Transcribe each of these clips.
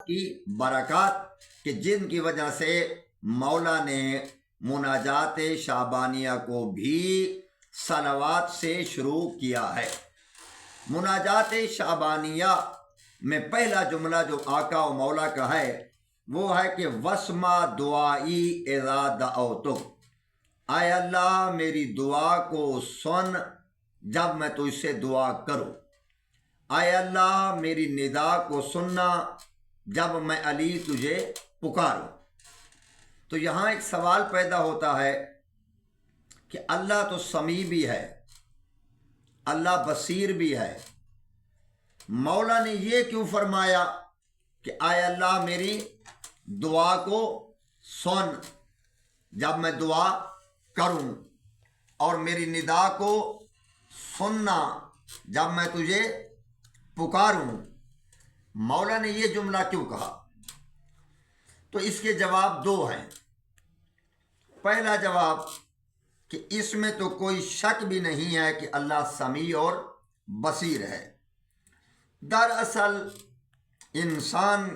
کی برکات کہ جن کی وجہ سے مولا نے مناجات شعبانیہ کو بھی صلوات سے شروع کیا ہے۔ مناجات شعبانیہ میں پہلا جملہ جو آقا و مولا کا ہے وہ ہے کہ وسما دعائی اذا دعوتک، اے اللہ میری دعا کو سن جب میں تجھ سے دعا کروں، اے اللہ میری ندا کو سننا جب میں علی تجھے پکاروں۔ تو یہاں ایک سوال پیدا ہوتا ہے کہ اللہ تو سمیع بھی ہے، اللہ بصیر بھی ہے، مولا نے یہ کیوں فرمایا کہ اے اللہ میری دعا کو سن جب میں دعا کروں اور میری ندا کو سننا جب میں تجھے پکاروں؟ مولا نے یہ جملہ کیوں کہا؟ تو اس کے جواب دو ہیں۔ پہلا جواب کہ اس میں تو کوئی شک بھی نہیں ہے کہ اللہ سمیع اور بصیر ہے۔ دراصل انسان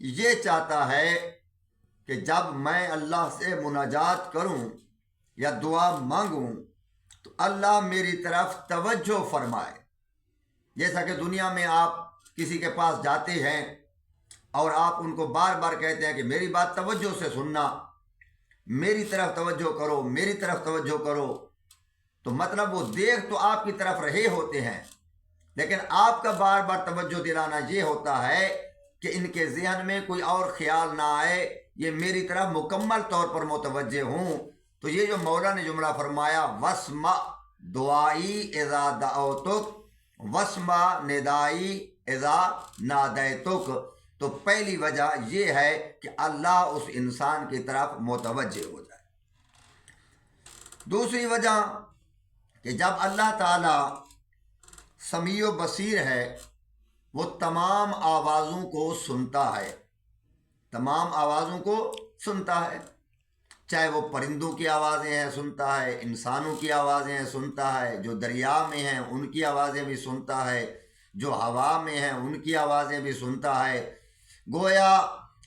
یہ چاہتا ہے کہ جب میں اللہ سے مناجات کروں یا دعا مانگوں تو اللہ میری طرف توجہ فرمائے۔ جیسا کہ دنیا میں آپ کسی کے پاس جاتے ہیں اور آپ ان کو بار بار کہتے ہیں کہ میری بات توجہ سے سننا، میری طرف توجہ کرو، میری طرف توجہ کرو، تو مطلب وہ دیکھ تو آپ کی طرف رہے ہوتے ہیں، لیکن آپ کا بار بار توجہ دلانا یہ ہوتا ہے کہ ان کے ذہن میں کوئی اور خیال نہ آئے، یہ میری طرف مکمل طور پر متوجہ ہوں۔ تو یہ جو مولا نے جملہ فرمایا وسمع دعائی اذا دعوتک وسمع ندائی اذا نادیتک، تو پہلی وجہ یہ ہے کہ اللہ اس انسان کی طرف متوجہ ہو جائے۔ دوسری وجہ کہ جب اللہ تعالی سمیع و بصیر ہے وہ تمام آوازوں کو سنتا ہے، تمام آوازوں کو سنتا ہے، چاہے وہ پرندوں کی آوازیں ہیں سنتا ہے، انسانوں کی آوازیں ہیں سنتا ہے، جو دریا میں ہیں ان کی آوازیں بھی سنتا ہے، جو ہوا میں ہیں ان کی آوازیں بھی سنتا ہے۔ گویا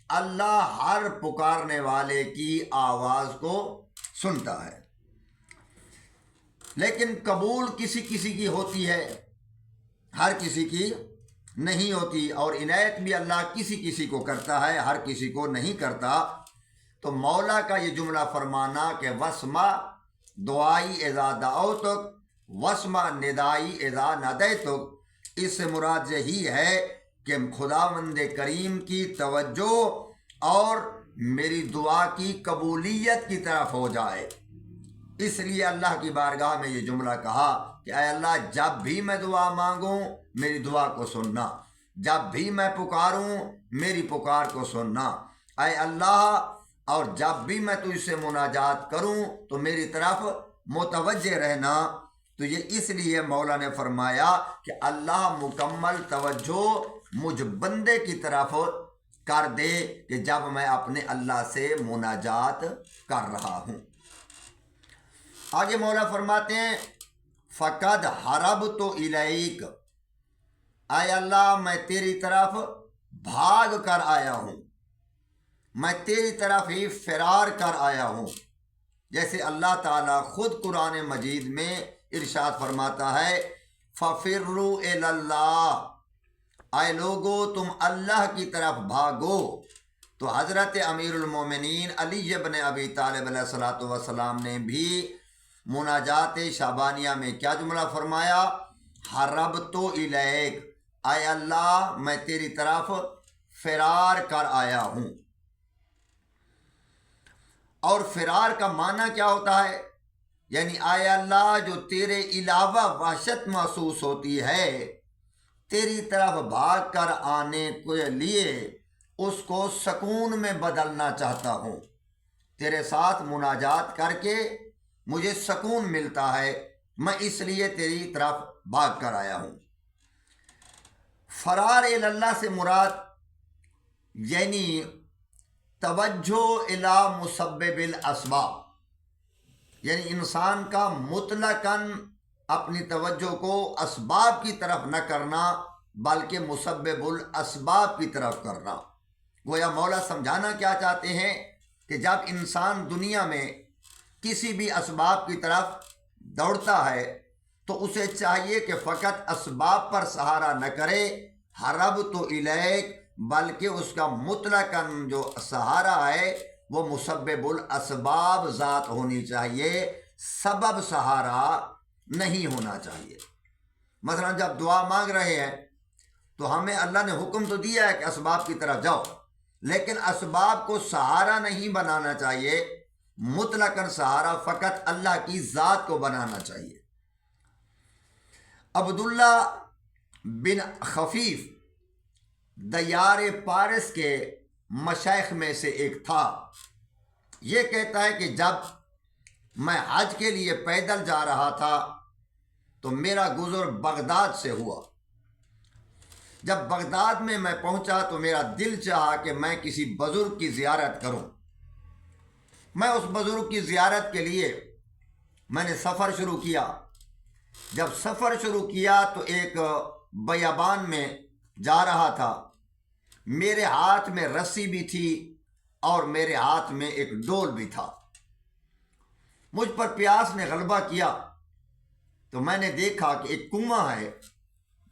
اللہ ہر پکارنے والے کی آواز کو سنتا ہے، لیکن قبول کسی کسی کی ہوتی ہے، ہر کسی کی نہیں ہوتی، اور عنایت بھی اللہ کسی کسی کو کرتا ہے، ہر کسی کو نہیں کرتا۔ تو مولا کا یہ جملہ فرمانا کہ وسمع دعائی اذا دعوتک وسمع ندائی اذا نادیتک، اس سے مراد یہی ہے کہ خداوند کریم کی توجہ اور میری دعا کی قبولیت کی طرف ہو جائے۔ اس لیے اللہ کی بارگاہ میں یہ جملہ کہا کہ اے اللہ جب بھی میں دعا مانگوں میری دعا کو سننا، جب بھی میں پکاروں میری پکار کو سننا، اے اللہ، اور جب بھی میں تجھ سے مناجات کروں تو میری طرف متوجہ رہنا۔ تو یہ اس لیے مولا نے فرمایا کہ اللہ مکمل توجہ مجھ بندے کی طرف کر دے کہ جب میں اپنے اللہ سے مناجات کر رہا ہوں۔ آگے مولا فرماتے ہیں فقد حربت الیک، اے اللہ میں تیری طرف بھاگ کر آیا ہوں، میں تیری طرف ہی فرار کر آیا ہوں۔ جیسے اللہ تعالیٰ خود قرآن مجید میں ارشاد فرماتا ہے فَفِرُّوا إِلَى اللَّهِ، اے لوگو تم اللہ کی طرف بھاگو۔ تو حضرت امیر المومنین علی بن ابی طالب علیہ الصلوۃ والسلام نے بھی مناجات شعبانیہ میں کیا جملہ فرمایا؟ حربت الیک، اے اللہ میں تیری طرف فرار کر آیا ہوں۔ اور فرار کا معنی کیا ہوتا ہے؟ یعنی اے اللہ جو تیرے علاوہ وحشت محسوس ہوتی ہے تیری طرف بھاگ کر آنے کے لیے اس کو سکون میں بدلنا چاہتا ہوں، تیرے ساتھ مناجات کر کے مجھے سکون ملتا ہے، میں اس لیے تیری طرف بھاگ کر آیا ہوں۔ فرار اللہ سے مراد یعنی توجہ الی مسبب الاسباب، یعنی انسان کا مطلقاً اپنی توجہ کو اسباب کی طرف نہ کرنا بلکہ مسبب الاسباب کی طرف کرنا۔ گویا مولا سمجھانا کیا چاہتے ہیں کہ جب انسان دنیا میں کسی بھی اسباب کی طرف دوڑتا ہے تو اسے چاہیے کہ فقط اسباب پر سہارا نہ کرے، حربت الیک، بلکہ اس کا مطلقاً جو سہارا ہے وہ مسبب الاسباب ذات ہونی چاہیے، سبب سہارا نہیں ہونا چاہیے۔ مثلا جب دعا مانگ رہے ہیں تو ہمیں اللہ نے حکم تو دیا ہے کہ اسباب کی طرف جاؤ، لیکن اسباب کو سہارا نہیں بنانا چاہیے، مطلقاً سہارا فقط اللہ کی ذات کو بنانا چاہیے۔ عبداللہ بن خفیف دیار پارس کے مشائخ میں سے ایک تھا۔ یہ کہتا ہے کہ جب میں حج کے لیے پیدل جا رہا تھا تو میرا گزر بغداد سے ہوا۔ جب بغداد میں پہنچا تو میرا دل چاہا کہ میں کسی بزرگ کی زیارت کروں۔ میں اس بزرگ کی زیارت کے لیے میں نے سفر شروع کیا۔ جب سفر شروع کیا تو ایک بیابان میں جا رہا تھا، میرے ہاتھ میں رسی بھی تھی اور میرے ہاتھ میں ایک ڈول بھی تھا۔ مجھ پر پیاس نے غلبہ کیا تو میں نے دیکھا کہ ایک کنواں ہے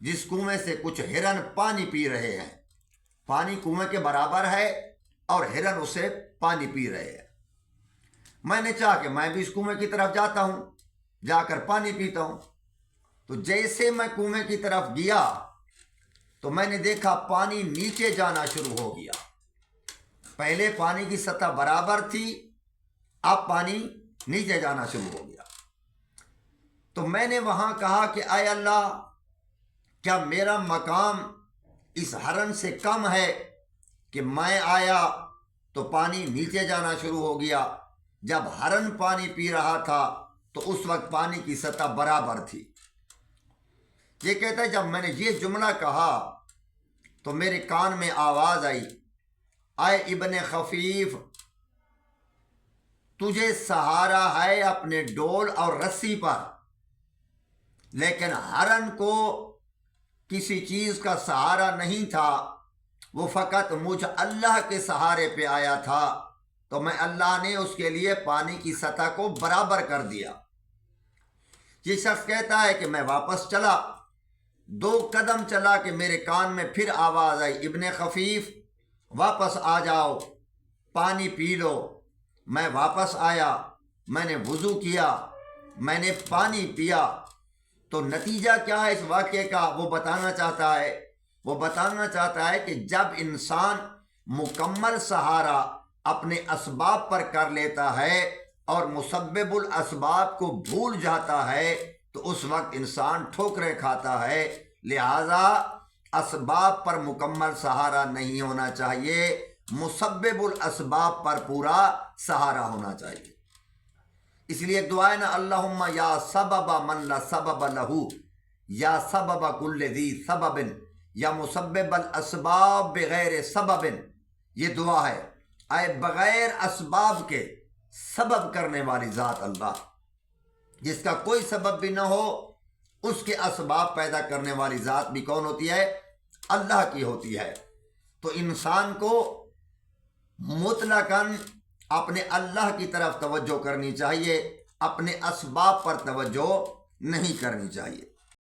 جس کنویں سے کچھ ہرن پانی پی رہے ہیں۔ پانی کنویں کے برابر ہے اور ہرن اسے پانی پی رہے ہیں۔ میں نے چاہا کہ میں بھی اس کنویں کی طرف جاتا ہوں، جا کر پانی پیتا ہوں۔ تو جیسے میں کنویں کی طرف گیا تو میں نے دیکھا پانی نیچے جانا شروع ہو گیا۔ پہلے پانی کی سطح برابر تھی، اب پانی نیچے جانا شروع ہو گیا۔ تو میں نے وہاں کہا کہ اے اللہ، کیا میرا مقام اس ہرن سے کم ہے کہ میں آیا تو پانی نیچے جانا شروع ہو گیا، جب ہرن پانی پی رہا تھا تو اس وقت پانی کی سطح برابر تھی۔ یہ کہتا ہے جب میں نے یہ جملہ کہا تو میرے کان میں آواز آئی، اے ابن خفیف، تجھے سہارا ہے اپنے ڈول اور رسی پر، لیکن ہرن کو کسی چیز کا سہارا نہیں تھا، وہ فقط مجھ اللہ کے سہارے پہ آیا تھا، تو میں اللہ نے اس کے لیے پانی کی سطح کو برابر کر دیا۔ یہ شخص کہتا ہے کہ میں واپس چلا، 2 قدم چلا کہ میرے کان میں پھر آواز آئی، ابن خفیف واپس آ جاؤ، پانی پی لو۔ میں واپس آیا، میں نے وضو کیا، میں نے پانی پیا۔ تو نتیجہ کیا ہے اس واقعے کا وہ بتانا چاہتا ہے۔ وہ بتانا چاہتا ہے کہ جب انسان مکمل سہارا اپنے اسباب پر کر لیتا ہے اور مسبب الاسباب کو بھول جاتا ہے تو اس وقت انسان ٹھوکریں کھاتا ہے۔ لہذا اسباب پر مکمل سہارا نہیں ہونا چاہیے، مسبب الاسباب پر پورا سہارا ہونا چاہیے۔ اس لیے دعا ہے نا، اللہم یا سبب من لا سبب لہو، یا سبب کل ذی سبب، یا مسبب الاسباب بغیر سبب۔ یہ دعا ہے، اے بغیر اسباب کے سبب کرنے والی ذات اللہ، جس کا کوئی سبب بھی نہ ہو، اس کے اسباب پیدا کرنے والی ذات بھی کون ہوتی ہے؟ اللہ کی ہوتی ہے۔ تو انسان کو مطلقاً اپنے اللہ کی طرف توجہ کرنی چاہیے، اپنے اسباب پر توجہ نہیں کرنی چاہیے۔